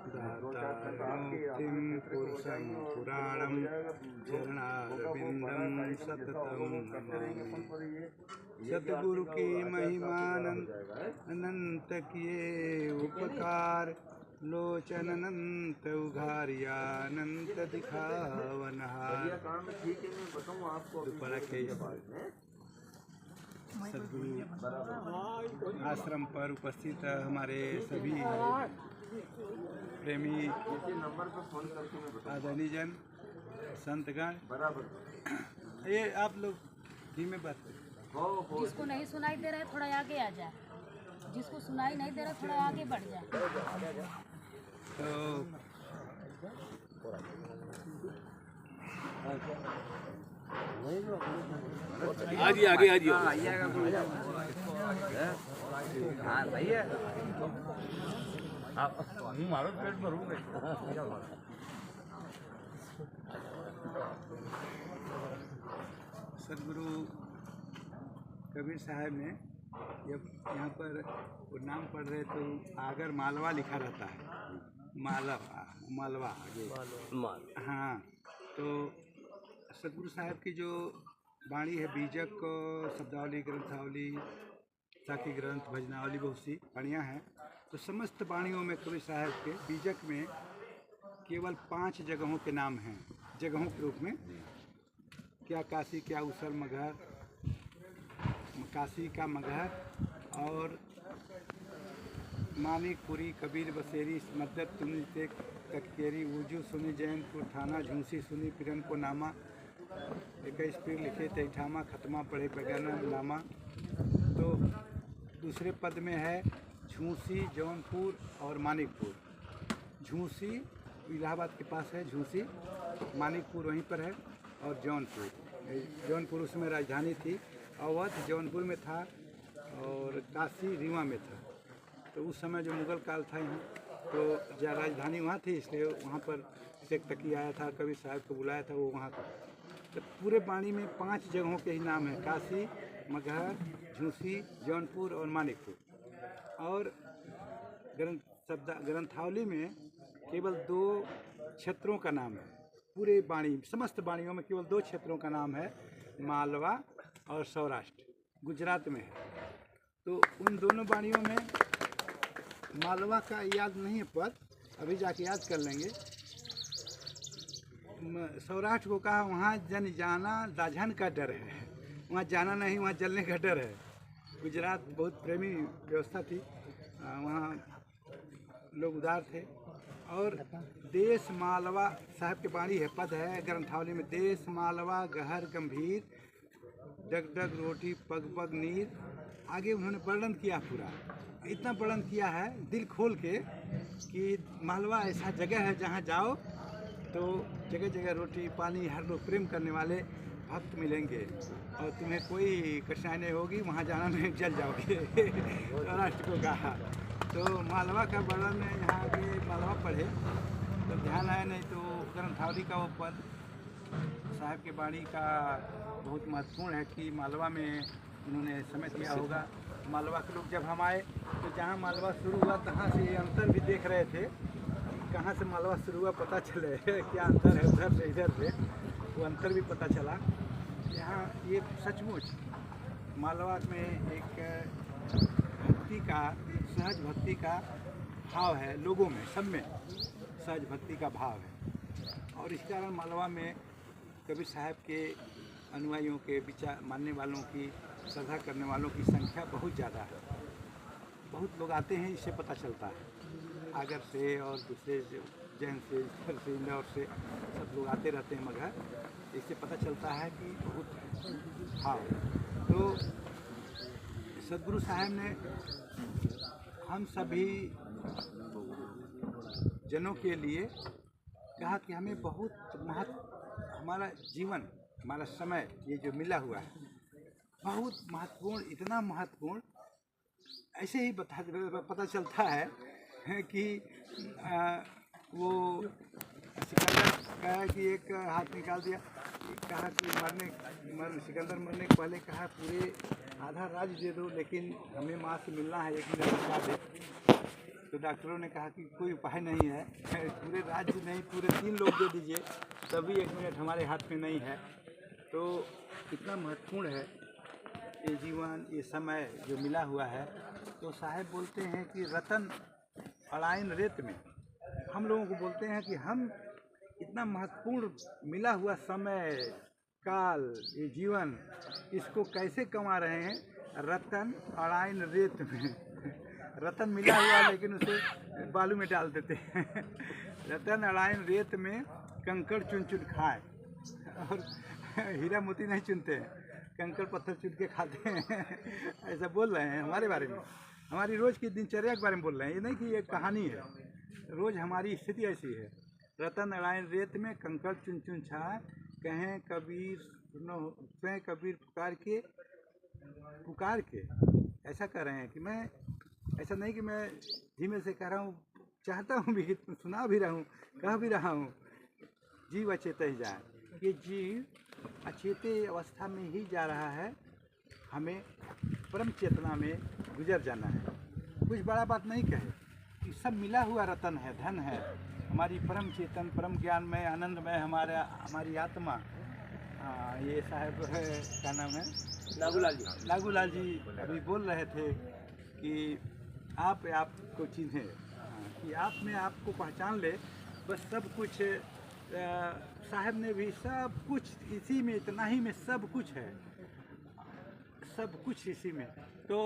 दातारमुक्तिं पुरुषं पुराणं चरणारविन्दं सततं नमामि। सतगुरु की महिमानंत किए उपकार, लोचन अनंत उघारियानंत दिखावनहार। दोपहर के सदगुरु आश्रम पर उपस्थित हमारे सभी प्रेमी आदरणीय जन संतगण, ये आप लोग धीमे बात करें। जिसको नहीं सुनाई दे रहा है थोड़ा आगे आ जाए, जिसको सुनाई नहीं दे रहा थोड़ा आगे बढ़ जाए। तो आगे आगे आगे भैया मारो पेट भरूंगा। सदगुरु कबीर साहब ने जब यहाँ पर वो नाम पढ़ रहे तो आगर मालवा लिखा रहता है, मालवा आगे। हाँ, तो सदगुरु साहब की जो वाणी है, बीजक शब्दावली, ग्रंथावली, साखी ग्रंथ, भजनावली, बहुत सी वाणियाँ हैं। तो समस्त वाणियों में कबीर साहब के बीजक में केवल 5 जगहों के नाम हैं, जगहों के रूप में। क्या काशी, क्या उसर, मगहर, काशी का मगहर, और मानिकपुरी, कबीर बसेरी, मद्दत सुनी से कटकेरी, ऊजू सुनी, जैनपुर थाना, झूसी सुनी, पिरन को नामा, 21 पीर लिखे तैठामा, खत्मा पढ़े बगैना नामा। तो दूसरे पद में है झूसी, जौनपुर और मानिकपुर। झूसी इलाहाबाद के पास है झूसी, मानिकपुर वहीं पर है, और जौनपुर उसमें राजधानी थी। अवध जौनपुर में था और काशी रीवा में था। तो उस समय जो मुगल काल था यहाँ, तो जहाँ राजधानी वहाँ थी, इसलिए वहाँ पर शेख तकी आया था, कबीर साहब को बुलाया था, वो वहाँ था। तो पूरे वाणी में 5 जगहों के ही नाम हैं, काशी, मगहर, झूसी, जौनपुर और मानिकपुर। और ग्रंथावली में केवल 2 क्षेत्रों का नाम है। पूरे वाणी, समस्त वाणियों में केवल 2 क्षेत्रों का नाम है, मालवा और सौराष्ट्र, गुजरात में है। तो उन दोनों वाणियों में मालवा का याद नहीं है पद, अभी जाके याद कर लेंगे। सौराष्ट्र को कहा वहाँ जन जाना दाझन का डर है, वहाँ जाना नहीं, वहाँ जलने का डर है। गुजरात बहुत प्रेमी व्यवस्था थी, वहाँ लोग उदार थे। और देश मालवा साहब के वाणी है, पद है ग्रंथावली में, देश मालवा गहर गंभीर, डग डग रोटी पग पग नीर। आगे उन्होंने वर्णन किया, पूरा इतना वर्णन किया है दिल खोल के कि मालवा ऐसा जगह है जहाँ जाओ तो जगह जगह रोटी पानी, हर लोग प्रेम करने वाले भक्त मिलेंगे और तुम्हें कोई कठिनाई नहीं होगी, वहाँ जाना नहीं, जल जाओगे। सौराष्ट्र को कहा। तो मालवा का वर्णन यहाँ आगे मालवा पढ़े तो ध्यान आया, नहीं तो ग्रंथावली का वो पद साहब के वाणी का बहुत महत्वपूर्ण है कि मालवा में उन्होंने समय दिया होगा। मालवा के लोग जब हम आए तो जहाँ मालवा शुरू हुआ तहाँ से अंतर भी देख रहे थे, कहाँ से मालवा शुरू हुआ पता चले क्या अंतर है, उधर से इधर से वो अंतर भी पता चला। यहाँ ये सचमुच मालवा में एक भक्ति का, सहज भक्ति का भाव है, लोगों में सब में सहज भक्ति का भाव है। और इस कारण मालवा में कबीर साहब के अनुयायियों के, विचार मानने वालों की, श्रद्धा करने वालों की संख्या बहुत ज़्यादा है। बहुत लोग आते हैं, इससे पता चलता है। आगर से और दूसरे जैन से, इधर से, इंदौर से सब लोग आते रहते हैं मगर, इससे पता चलता है कि बहुत भाव। तो सदगुरु साहब ने हम सभी जनों के लिए कहा कि हमें बहुत हमारा जीवन, हमारा समय ये जो मिला हुआ है बहुत महत्वपूर्ण, इतना महत्वपूर्ण। ऐसे ही पता चलता है कि वो सिकंदर कहा कि एक हाथ निकाल दिया, कहा कि सिकंदर मरने के पहले कहा पूरे आधा राज्य दे दो, लेकिन हमें माँ से मिलना है, 1 मिनट बता दे। तो डॉक्टरों ने कहा कि कोई उपाय नहीं है, पूरे राज्य नहीं, पूरे 3 लोग दे दीजिए, तभी 1 मिनट हमारे हाथ में नहीं है। तो कितना महत्वपूर्ण है ये जीवन, ये समय जो मिला हुआ है। तो साहब बोलते हैं कि रतन अड़ाइन रेत में, हम लोगों को बोलते हैं कि हम इतना महत्वपूर्ण मिला हुआ समय काल, ये जीवन, इसको कैसे कमा रहे हैं? रतन अड़ाइन रेत में। रतन मिला हुआ लेकिन उसे बालू में डाल देते हैं। रतन अड़ाइन रेत में कंकड़ चुन चुन खाए, और हीरा मोती नहीं चुनते हैं, कंकड़ पत्थर चुन के खाते हैं। ऐसा बोल रहे हैं हमारे बारे में, हमारी रोज़ की दिनचर्या के बारे में बोल रहे हैं। ये नहीं कि ये कहानी है, रोज़ हमारी स्थिति ऐसी है। रतन अड़ाइन रेत में कंकड़ चुन चुन छाए, कहें कबीर सुनो, कहें कबीर पुकार के। ऐसा कह रहे हैं कि मैं, ऐसा नहीं कि मैं धीमे से कह रहा हूँ, चाहता हूँ भी, सुना भी रहा हूँ, कह भी रहा हूँ, जीव अचेत ही जाए। ये जीव अचेते अवस्था में ही जा रहा है, हमें परम चेतना में गुजर जाना है। कुछ बड़ा बात नहीं कहे कि सब मिला हुआ रतन है, धन है, हमारी परम चेतन, परम ज्ञान में, आनंद में हमारी आत्मा। ये साहब है, क्या नाम है, नागूलाल जी अभी बोल रहे थे कि आपको चिन्हे, कि आप में आपको पहचान ले, बस सब कुछ। साहब ने भी सब कुछ इसी में, इतना ही में सब कुछ है, सब कुछ इसी में। तो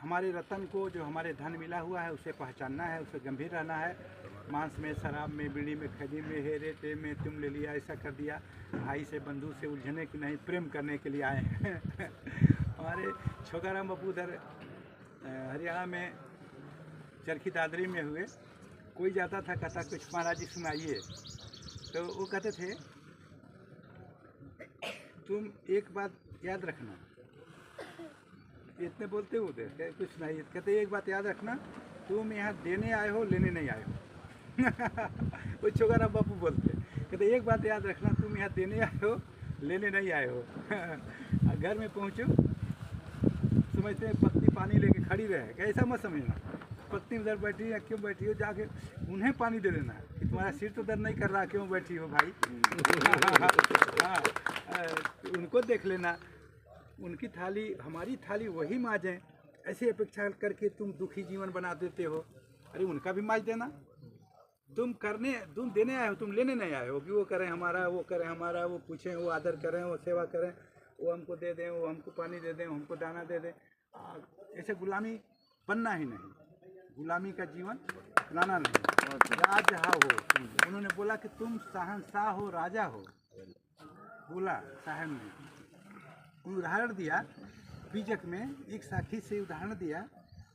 हमारे रतन को, जो हमारे धन मिला हुआ है, उसे पहचानना है, उसे गंभीर रहना है। मांस में, शराब में, बीड़ी में, खदी में, हेरे ते में तुम ले लिया, ऐसा कर दिया। भाई से, बंधु से उलझने की नहीं, प्रेम करने के लिए आए हैं। हमारे छोकाराम बापू उधर हरियाणा में चरखी दादरी में हुए, कोई जाता था, कहता कुछ महाराज जी सुनाइए। तो वो कहते थे, तुम एक बात याद रखना, इतने बोलते होते कुछ सुनाइए। कहते एक बात याद रखना, तुम यहाँ देने आए हो, लेने नहीं आए हो। वो छोकाराम बापू बोलते, कहते एक बात याद रखना, तुम यहाँ देने आए हो, लेने नहीं आए हो। घर में पहुँचो, समझते हैं पत्नी पानी लेके खड़ी रहे, ऐसा मत समझना पत्नी उधर बैठी है, क्यों बैठी हो, जाके उन्हें पानी दे देना कि तुम्हारा सिर तो दर्द नहीं कर रहा, क्यों बैठी हो भाई। हाँ, उनको देख लेना, उनकी थाली हमारी थाली वही माजें। ऐसी अपेक्षा करके तुम दुखी जीवन बना देते हो। अरे उनका भी माज देना। तुम देने आए हो, तुम लेने नहीं आए हो कि वो करें हमारा, वो करें हमारा, वो पूछें, वो आदर करें, वो सेवा करें, वो हमको दे दें, वो हमको पानी दे दें, वो हमको दाना दे दें। ऐसे गुलामी बनना ही नहीं, गुलामी का जीवन बनाना नहीं। राजहा हो, उन्होंने बोला कि तुम शहंशाह हो, राजा हो, बोला साहब ने। उदाहरण दिया बीजक में, एक साखी से उदाहरण दिया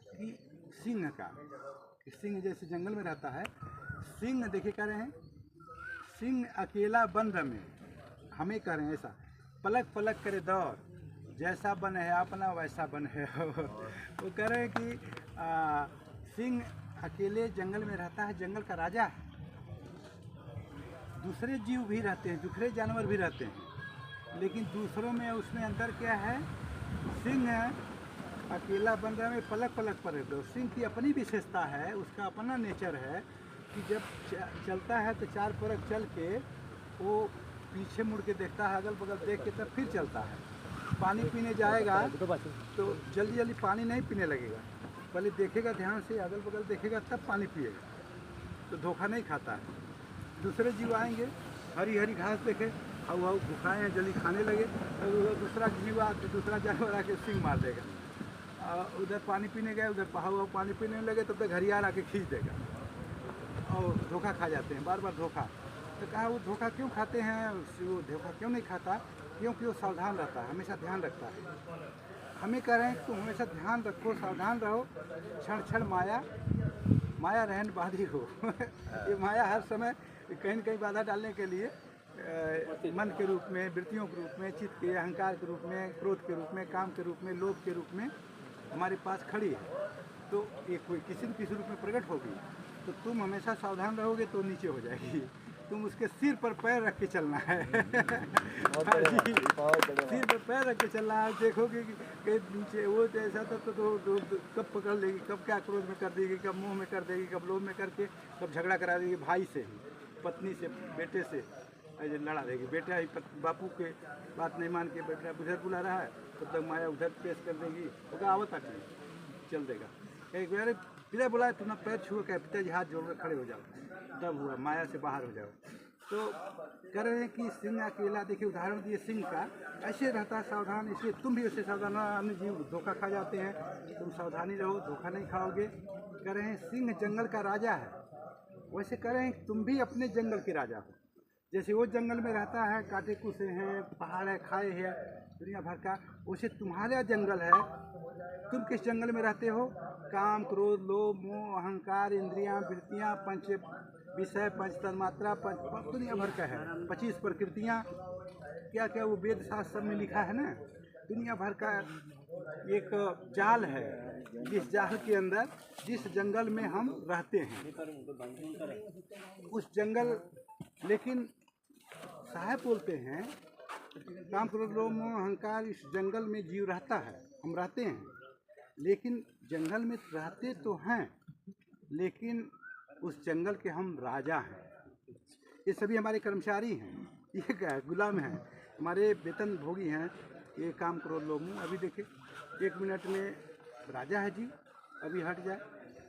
कि सिंह का, सिंह जैसे जंगल में रहता है, सिंह देखे कह रहे हैं, सिंह अकेला बंद में, हमें कह रहे हैं ऐसा, पलक पलक करे दौड़, जैसा बन है अपना वैसा बन है। वो कह रहे हैं कि सिंह अकेले जंगल में रहता है, जंगल का राजा है। दूसरे जीव भी रहते हैं, दूसरे जानवर भी रहते हैं, लेकिन दूसरों में उसमें अंतर क्या है? सिंह अकेला बन रहा में पलक पलक पर रहते हो। सिंह की अपनी विशेषता है, उसका अपना नेचर है कि जब चलता है तो 4 परख चल के वो पीछे मुड़ के देखता है, अगल बगल देख के तब फिर चलता है। पानी पीने जाएगा तो जल्दी जल्दी पानी नहीं पीने लगेगा, पहले देखेगा ध्यान से, अगल बगल देखेगा तब पानी पिएगा, तो धोखा नहीं खाता है। दूसरे जीव आएंगे, हरी हरी घास देखे, और वह भूखाए हैं जल्दी खाने लगे, तो दूसरा जीव आके, दूसरा जानवर आके सिंह मार देगा। उधर पानी पीने गए, उधर हुआ पानी पीने लगे, तब तक हरियार आके खींच देगा और धोखा खा जाते हैं, बार बार धोखा। तो कहा वो धोखा क्यों खाते हैं? वो धोखा क्यों नहीं खाता? क्योंकि वो सावधान रहता है, हमेशा ध्यान रखता है। हमें कह रहे हैं तुम हमेशा ध्यान रखो, सावधान रहो, क्षण क्षण माया रहन बाधी हो। ये माया हर समय कहीं न कहीं बाधा डालने के लिए मन के रूप में, वृत्तियों के रूप में, चित्त के, अहंकार के रूप में, क्रोध के रूप में, काम के रूप में, लोभ के रूप में हमारे पास खड़ी है। तो ये कोई किसी न किसी रूप में प्रकट होगी, तो तुम हमेशा सावधान रहोगे तो नीचे हो जाएगी। तुम उसके सिर पर पैर रख के चलना है। हाँ जी, सिर पर पैर रख के चलना है। देखोगे कि नीचे वो जैसा तो कब पकड़ लेगी, कब क्या क्रोध में कर देगी, कब मुंह में कर देगी, कब लोभ में करके कब झगड़ा करा देगी, भाई से ही, पत्नी से, बेटे से ऐसे लड़ा देगी। बेटा ही बापू के बात नहीं मान के बेटा उधर बुला रहा है, तब तक माया उधर पेश कर देगी, तो आवत आती चल देगा। एक बार पिता बोला तू ना पैर छुओ, क्या पिताजी हाथ जोड़ कर खड़े हो जाओ, तब हुआ माया से बाहर हो जाओ। तो कह रहे हैं कि सिंह अकेला, देखिए उदाहरण दिए सिंह का, ऐसे रहता है सावधान, इसलिए तुम भी उससे सावधान रहो। अन्य जीव धोखा खा जाते हैं, तुम सावधानी रहो, धोखा नहीं खाओगे। कह रहे हैं सिंह जंगल का राजा है, वैसे कह रहे हैं तुम भी अपने जंगल के राजा हो। जैसे वो जंगल में रहता है, कांटे कूसे हैं, पहाड़ है, खाए है, दुनिया भर का, वैसे तुम्हारा जंगल है। तुम किस जंगल में रहते हो? काम, क्रोध, लोभ, मोह, अहंकार, इंद्रियां, वृत्तियां, पंच विषय, पंच तन्मात्रा, दुनिया भर का है, 25 प्रकृतियां, क्या क्या वो वेद शास्त्र में लिखा है ना। दुनिया भर का एक जाल है, जिस जाल के अंदर जिस जंगल में हम रहते हैं, उस जंगल, लेकिन साहब बोलते हैं काम, क्रोध, लोभ, मोह, अहंकार, इस जंगल में जीव रहता है, हम रहते हैं। लेकिन जंगल में रहते तो हैं, लेकिन उस जंगल के हम राजा हैं। ये सभी हमारे कर्मचारी हैं, ये क्या है, गुलाम हैं, हमारे वेतन भोगी हैं। ये काम, क्रोध, लोभ, मोह, अभी देखिए 1 मिनट में राजा है जी, अभी हट जाए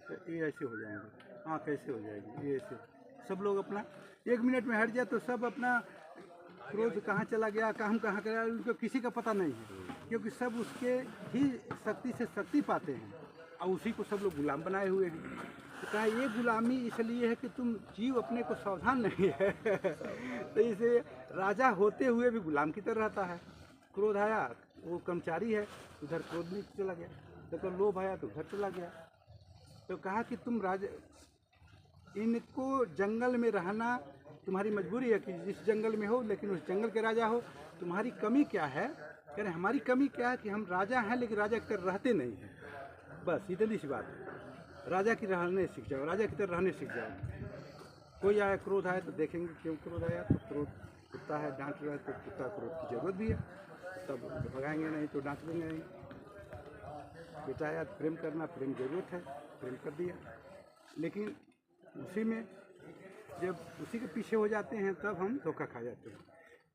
तो ये ऐसे हो जाएंगे। हाँ, कैसे हो जाएगी ये ऐसे, सब लोग अपना 1 मिनट में हट जाए तो सब अपना क्रोध कहाँ चला गया, काम कहाँ गया, उनको किसी का पता नहीं है, क्योंकि सब उसके ही शक्ति से शक्ति पाते हैं और उसी को सब लोग गुलाम बनाए हुए हैं। तो कहा ये गुलामी इसलिए है कि तुम जीव अपने को सावधान नहीं है। तो इसे राजा होते हुए भी गुलाम की तरह रहता है। क्रोध आया, वो कर्मचारी है, उधर क्रोध में चला गया, तो लोभ आया तो उधर चला गया। तो कहा कि तुम राजा, इनको जंगल में रहना तुम्हारी मजबूरी है कि जिस जंगल में हो, लेकिन उस जंगल के राजा हो। तुम्हारी कमी क्या है? कह रहे हमारी कमी क्या है कि हम राजा हैं लेकिन राजा की तरह रहते नहीं हैं। बस इतनी सी बात है, राजा की रहने सीख जाओ, राजा की तरह रहने सीख जाओ। कोई आया, क्रोध आया तो देखेंगे क्यों क्रोध आया, तो क्रोध कुत्ता है, डांट रहा है तो कुत्ता क्रोध की जरूरत भी है, तब भगाएंगे नहीं तो डांट देंगे नहीं। बेटा आया प्रेम करना, प्रेम जरूरत है, प्रेम कर दिया, लेकिन उसी में जब उसी के पीछे हो जाते हैं तब हम धोखा खा जाते हैं।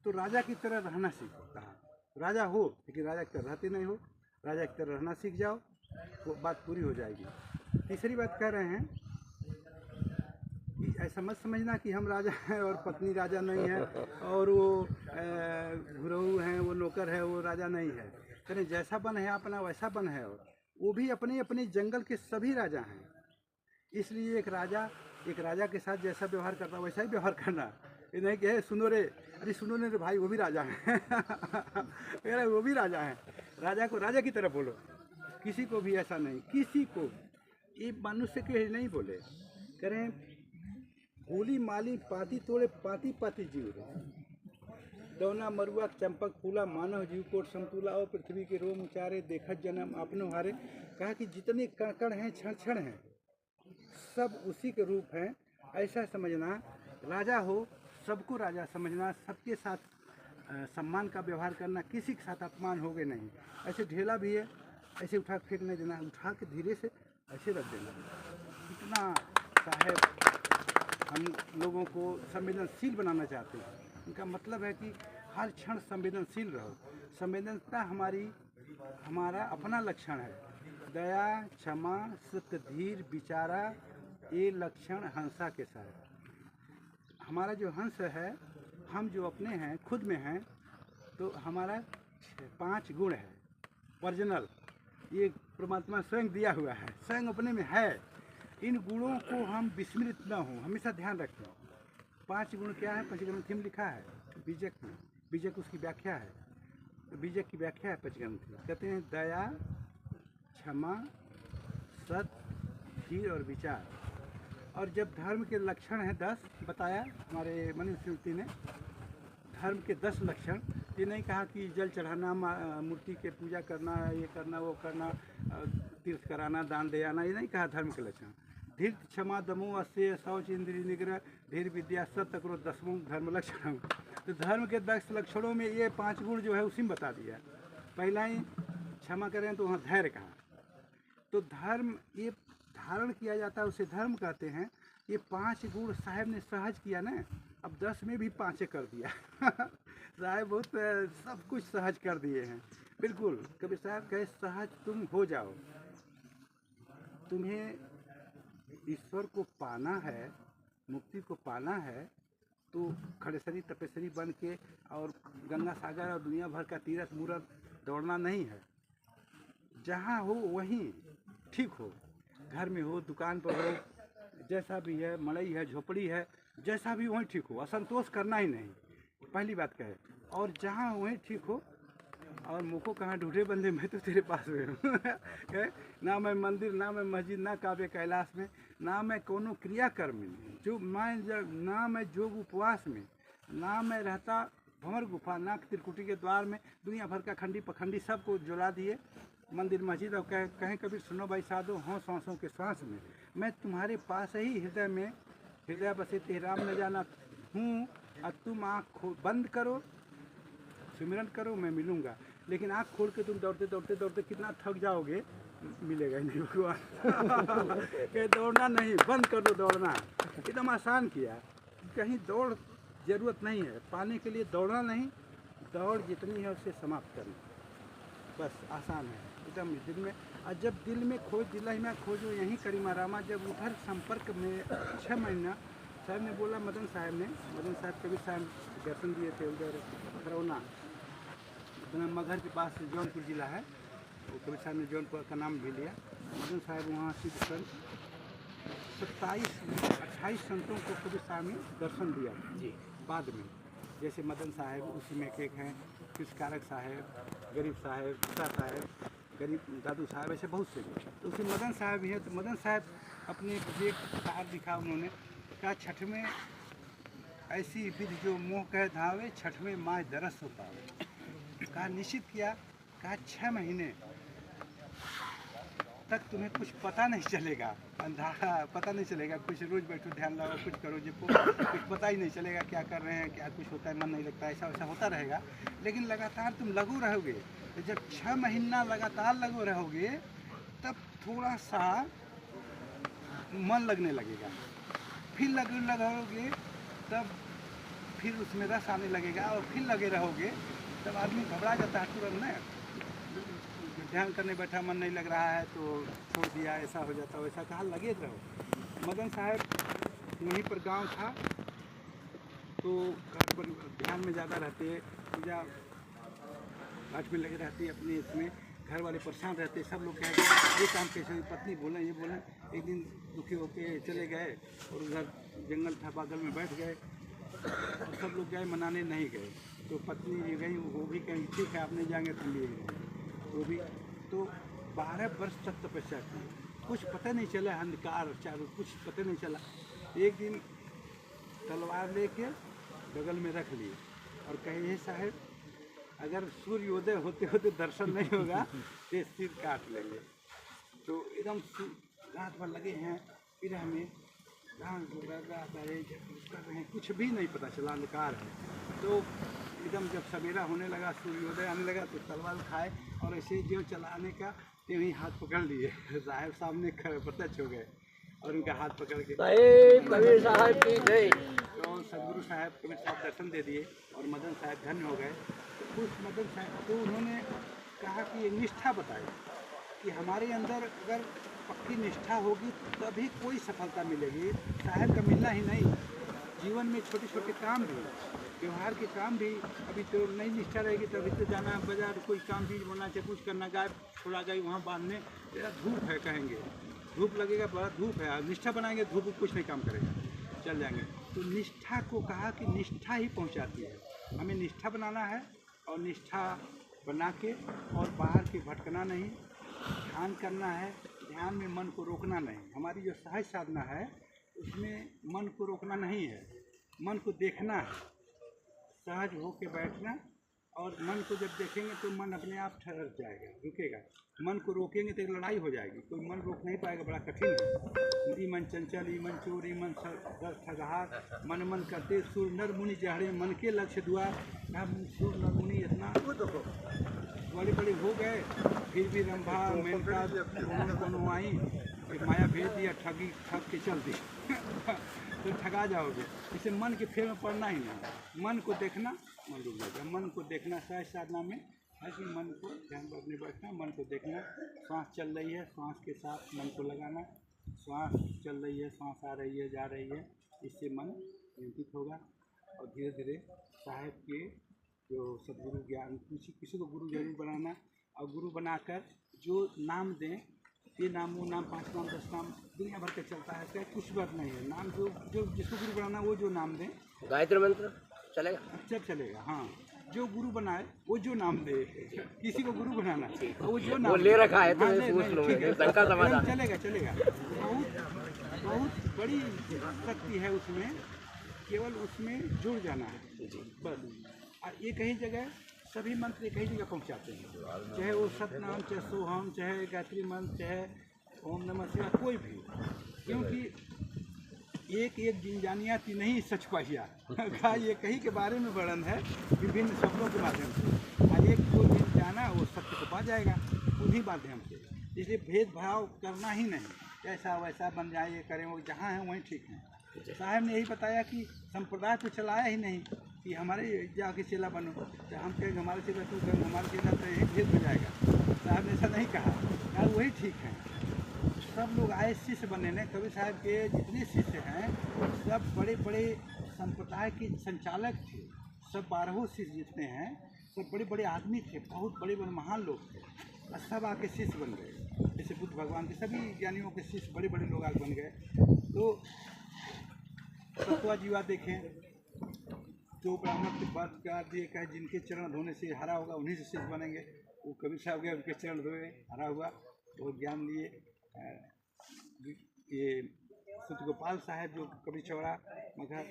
तो राजा की तरह रहना सीखता है, राजा हो लेकिन राजा की तरह रहते नहीं हो, राजा की तरह रहना सीख जाओ, वो बात पूरी हो जाएगी। तीसरी बात कह रहे हैं कि ऐसा मत समझना कि हम राजा हैं और पत्नी राजा नहीं है, और वो गुरु हैं, वो नौकर है, वो राजा नहीं है। करें जैसा बन है अपना वैसा बन है, और वो भी अपने अपने जंगल के सभी राजा हैं। इसलिए एक राजा के साथ जैसा व्यवहार करता वैसा ही व्यवहार करना। ये नहीं कि सुनो रे, अरे सुनो रे भाई, वो भी राजा हैं। वो भी राजा हैं, राजा को राजा की तरह बोलो, किसी को भी ऐसा नहीं, किसी को ये मनुष्य के नहीं बोले। करें गोली माली पाती तोड़े, पाती पाती जीव रे, दौना मरुआ चंपक फूला, मानव जीव कोट समतूला, और पृथ्वी के रोम उचारे, देखत जन्म अपनो हारे। कहा कि जितने कण हैं, क्षण क्षण हैं, सब उसी के रूप हैं, ऐसा समझना। राजा हो सबको राजा समझना, सबके साथ सम्मान का व्यवहार करना, किसी के साथ अपमान होगे नहीं। ऐसे ढेला भी है, ऐसे उठा के फेंक नहीं देना, उठा के धीरे से ऐसे रख देना। इतना साहब हम लोगों को संवेदनशील बनाना चाहते हैं। इनका मतलब है कि हर क्षण संवेदनशील रहो। संवेदनशीलता हमारा अपना लक्षण है। दया, क्षमा, सत्य, धीर, विचारा, ये लक्षण हंसा के साथ। हमारा जो हंस है, हम जो अपने हैं, खुद में हैं, तो हमारा 5 गुण है ओरिजिनल, ये परमात्मा स्वयं दिया हुआ है, स्वयं अपने में है। इन गुणों को हम विस्मृत न हो, हमेशा ध्यान रखें। 5 गुण क्या है? पंचग्रंथी में लिखा है, बीजक में, बीजक उसकी व्याख्या है। तो बीजक की व्याख्या है पंचग्रंथी, कहते हैं दया, क्षमा, सत्य, धीर और विचार। और जब धर्म के लक्षण हैं 10 बताया हमारे मनुस्मृति ने, धर्म के 10 लक्षण। ये नहीं कहा कि जल चढ़ाना, मूर्ति के पूजा करना, ये करना, वो करना, तीर्थ कराना, दान दे आना, ये नहीं कहा धर्म के लक्षण। धीर क्षमा दमो अस्य शौच इंद्रिय निग्रह धीर विद्या सत्य करो दसवों धर्म लक्षण। तो धर्म के 10 लक्षणों में ये 5 गुण जो है उसी में बता दिया। पहला ही क्षमा करें तो वहाँ धैर्य कहा। तो धर्म ये धारण किया जाता है उसे धर्म कहते हैं। ये 5 गुण साहब ने सहज किया ना, अब 10 में भी 5 कर दिया साहब बहुत सब कुछ सहज कर दिए हैं बिल्कुल। कबीर साहब कहे सहज तुम हो जाओ। तुम्हें ईश्वर को पाना है, मुक्ति को पाना है, तो खड़ेसरी तपेसरी बन के और गंगा सागर और दुनिया भर का तीरथ मूरत दौड़ना नहीं है। जहाँ हो वहीं ठीक हो, घर में हो, दुकान पर हो, जैसा भी है, मड़ई है, झोपड़ी है, जैसा भी वहीं ठीक हो, असंतोष करना ही नहीं, पहली बात कहे। और जहाँ वहीं ठीक हो, और मुझको कहाँ ढूंढे बंदे, मैं तो तेरे पास में हूँ ना मैं मंदिर, ना मैं मस्जिद, ना काबे कैलाश में, ना मैं कोनो क्रियाकर्म में, जो मैं ना मैं जोग उपवास में, ना मैं रहता भंवर गुफा, ना त्रिकुटी के द्वार में। दुनिया भर का खंडी पखंडी सबको जला दिए मंदिर मस्जिद, और कहें कबीर सुनो भाई साधो हों सांसों के सांस में। मैं तुम्हारे पास ही हृदय में, हृदय बसे तेराम न जाना हूँ। और तुम आँख बंद करो, सिमरन करो, मैं मिलूँगा। लेकिन आँख खोल के तुम दौड़ते दौड़ते दौड़ते कितना थक जाओगे, मिलेगा ही नहीं भगवान कहे दौड़ना नहीं, बंद कर दो दौड़ना। एकदम आसान किया, कहीं दौड़ जरूरत नहीं है पाने के लिए, दौड़ना नहीं, दौड़ जितनी है उसे समाप्त करना, बस आसान है एकदम दिल में। और जब दिल में खोज, दिल ही में खोजो यहीं करीमा रामा। जब उधर संपर्क में 6 महीना साहब ने बोला, मदन साहब कबीर साहब दर्शन दिए थे उधर खरौना, मगहर के पास जौनपुर जिला है, वो कबीर साहब ने जौनपुर का नाम भी लिया। मदन साहब वहाँ सिद्ध संत 27-28 संतों को कबीर साहब ने दर्शन दिया जी बाद में। जैसे मदन साहब उसी में एक हैं, कृष्णकारक साहब, गरीब साहब, पिता साहब, गरीब दादू साहब, ऐसे बहुत से। तो उसी मदन साहब भी हैं। तो मदन साहब अपने एक कार्ड दिखा उन्होंने, कहा छठ में ऐसी विधि जो मोह कह धावे, छठ में माँ दरस हो पावे। कहा निश्चित किया, कहा 6 महीने तक तुम्हें कुछ पता नहीं चलेगा, अंधारा पता नहीं चलेगा, कुछ रोज बैठो ध्यान लगाओ, कुछ करो, जो कुछ पता ही नहीं चलेगा क्या कर रहे हैं, क्या कुछ होता है, मन नहीं लगता, ऐसा वैसा होता रहेगा। लेकिन लगातार तुम लगो रहोगे, तो जब 6 महीना लगातार लगो रहोगे तब थोड़ा सा मन लगने लगेगा, फिर लगोगे तब फिर उसमें रस आने लगेगा, और फिर लगे रहोगे तब आदमी घबरा जाता है तुरंत ना, ध्यान करने बैठा मन नहीं लग रहा है तो छोड़ दिया, ऐसा हो जाता है वैसा। कहा लगे रहो। मदन साहब वहीं पर गांव था, तो घर पर ध्यान में ज़्यादा रहते, पूजा पाठ में लगे रहते, अपने इसमें घर वाले परेशान रहते, सब लोग कहते ये काम कैसे हुई, पत्नी बोलें ये बोलें। एक दिन दुखी होके चले गए और उधर जंगल था, बगल में बैठ गए, और सब लोग गए मनाने, नहीं गए। तो पत्नी गई, वो भी कहीं ठीक है आप नहीं जाएंगे तुम भी, वो भी। तो 12 वर्ष तक तपस्या की, कुछ पता नहीं चला, अंधकार चारों, कुछ पता नहीं चला। एक दिन तलवार लेके बगल में रख लिए और कहे हे साहब, अगर सूर्योदय होते होते दर्शन नहीं होगा तो सिर काट लेंगे। तो एकदम रात भर लगे हैं फिर हमें कर रहे हैं, कुछ भी नहीं पता चला, अंधकार है। तो एकदम जब सवेरा होने लगा, सूर्योदय आने लगा, तो तलवार उठाए और ऐसे जो चलाने का तो वहीं हाथ पकड़ लिए। साहब सामने प्रत्यक्ष हो गए और उनका हाथ पकड़ के कबीर साहब की जय। तो सदगुरु साहब कबीर साहब दर्शन दे दिए और मदन साहब धन्य हो गए। तो उस मदन साहब को उन्होंने कहा कि निष्ठा बताई कि हमारे अंदर अगर पक्की निष्ठा होगी तभी कोई सफलता मिलेगी। साहब का मिलना ही नहीं, जीवन में छोटे छोटे काम भी, व्यवहार के काम भी, अभी तो नई निष्ठा रहेगी तभी तो जाना बाजार, कोई काम भी बोलना चाहिए, कुछ करना, गाय छोड़ा गई वहाँ बांधने, धूप है कहेंगे, धूप लगेगा, बड़ा धूप है, निष्ठा बनाएंगे धूप कुछ नहीं काम करेगा, चल जाएंगे। तो निष्ठा को कहा कि निष्ठा ही पहुँचाती है, हमें निष्ठा बनाना है और निष्ठा बना के और बाहर के भटकना नहीं, ध्यान करना है, ध्यान में मन को रोकना नहीं। हमारी जो सहज साधना है उसमें मन को रोकना नहीं है, मन को देखना है, सहज हो के बैठना और मन को जब देखेंगे तो मन अपने आप ठहर जाएगा, रुकेगा। मन को रोकेंगे तो एक लड़ाई हो जाएगी, कोई मन रोक नहीं पाएगा, बड़ा कठिन है। ई मन चंचल, ई मन चोर, ई मन ठगहार, मन मन करते सुर नर मुनि जहरे, मन के लक्ष्य दुआर। सुर नर मुनि इतना बड़े बड़े हो गए, फिर भी रंभा मेनका कोनो आई, एक माया भेज दिया, ठग के चल दी तो ठगा जाओगे। इसे मन के फेर में पड़ना ही ना, मन को देखना, मन रुक जाएगा। मन को देखना सहज साधना में है कि मन को ध्यान पर अपने बैठना, मन को देखना। सांस चल रही है, सांस के साथ मन को लगाना, सांस चल रही है, सांस आ रही है, जा रही है, इससे मन नियंत्रित होगा। और धीरे धीरे साहेब के जो सदगुरु ज्ञान, किसी को गुरु जरूर बनाना, और गुरु बनाकर जो नाम दें, ये नाम वो नाम, 5 नाम 10 नाम दुनिया भर का चलता है, क्या कुछ बात नहीं है। नाम जो जो जिसको गुरु बनाना वो जो नाम दें, गायत्री मंत्र चलेगा, सब चलेगा। हाँ, जो गुरु बनाए वो जो नाम दे, किसी को गुरु बनाना वो जो नाम वो ले रखा है तो हाँ, मैं पूछ नहीं, लूँगा, ठीक है, शंका समाधान। चलेगा चलेगा। बहुत बड़ी शक्ति है उसमें, केवल उसमें जुड़ जाना है बस। और एक ही जगह सभी मंत्र एक ही जगह पहुंचाते हैं, चाहे वो सतनाम, चाहे सोहम, चाहे गायत्री मंत्र, चाहे ओम नमः शिवाय, कोई भी। क्योंकि एक एक जिनजानियाती नहीं सच पहिया का ये कहीं के बारे में वर्णन है विभिन्न शब्दों के माध्यम से। और एक को जिन जाना वो सत्य को पा जाएगा उन्हीं माध्यम से। इसलिए भेदभाव करना ही नहीं, ऐसा वैसा बन जाए, ये करें, वो जहाँ है वहीं ठीक है। साहब ने यही बताया कि संप्रदाय तो चलाया ही नहीं कि हमारे जाके चेला बनो, तो हम कहेंगे हमारे चेला तू कहेंगे हमारे चेला, तो यही भेद हो जाएगा। साहब ने ऐसा नहीं कहा यार, वही ठीक है। सब लोग आए शिष्य बनने ने, कबीर साहब के जितने शिष्य हैं सब बड़े बड़े संप्रदाय के संचालक थे, सब 12 शिष्य जितने हैं सब बड़े बड़े आदमी थे, बहुत बड़े बड़े महान लोग थे, और सब आके शिष्य बन गए। जैसे बुद्ध भगवान के सभी ज्ञानियों के शिष्य बड़े बड़े लोग आगे बन गए। तो सत्वा जीवा देखें तो ब्राह्मण के बाद का दिए कहे जिनके चरण धोने से हरा होगा उन्हीं से शिष्य बनेंगे। वो कबीर साहब गए, उनके चरण धोए, हरा हुआ, वो ज्ञान लिए। ये सुत गोपाल साहब जो कबीर चौड़ा मगहर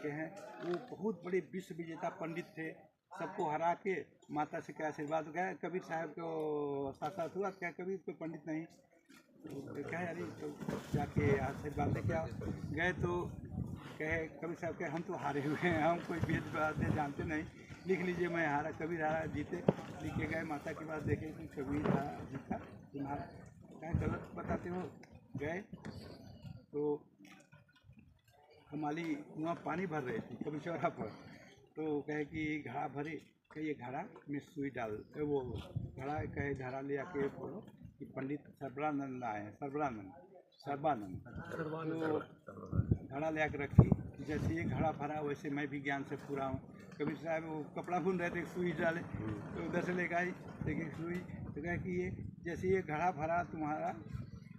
के हैं, वो बहुत बड़े विश्व विजेता पंडित थे, सबको हरा के माता से क्या आशीर्वाद गए। कबीर साहब को साक्षात हुआ, क्या कबीर कोई पंडित नहीं, तो क्या अरे तो जाके आशीर्वाद लेके आओ। गए तो कहे कबीर साहब कहे हम तो हारे हुए हैं, हम कोई भेद बात जानते नहीं, लिख लीजिए मैं हारा। कबीर हारा जीते, लिख के गए, माता की बात देखे कि कबीर हारा जीता, तुम्हारा क्या गलत बताते हो। गए तो कमाली वहाँ पानी भर रहे थे कबीर चौरा पर, तो कहे कि घड़ा भरे, कहे ये घड़ा में सुई डाल, वो घड़ा कहे घड़ा ले आके बोलो कि पंडित सर्वानंद आए हैं, सर्वानंद तो घड़ा ले आकर रखी। जैसे ये घड़ा भरा वैसे मैं भी ज्ञान से पूरा हूँ। कबीर साहब वो कपड़ा बुन रहे थे, सुई डाले तो उधर से लेकर आई, देखिए सुई, तो कहे कि ये जैसे ये घड़ा भरा तुम्हारा,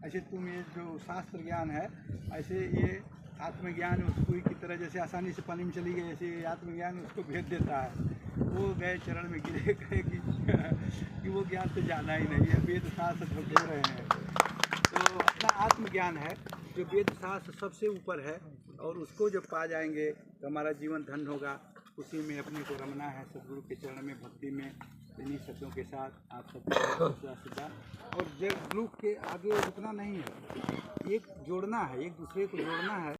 ऐसे तुम ये जो शास्त्र ज्ञान है, ऐसे ये आत्मज्ञान उस सुई की तरह जैसे आसानी से पानी में चली गई, ऐसे आत्मज्ञान उसको भेज देता है। वो गए चरण में गिरे, कहे कि वो ज्ञान तो जाना ही नहीं है, वेद शास्त्र ढको रहे हैं। तो अपना आत्मज्ञान है जो वेद शास्त्र सबसे ऊपर है, और उसको जब पा जाएंगे तो हमारा जीवन धन्य होगा। उसी में अपने को रमना है, सदगुरु के चरण में, भक्ति में, इन्हीं सत्यों के साथ आप सबका। और जब ग्रुप के आगे रुकना नहीं है, एक जोड़ना है, एक दूसरे को जोड़ना है।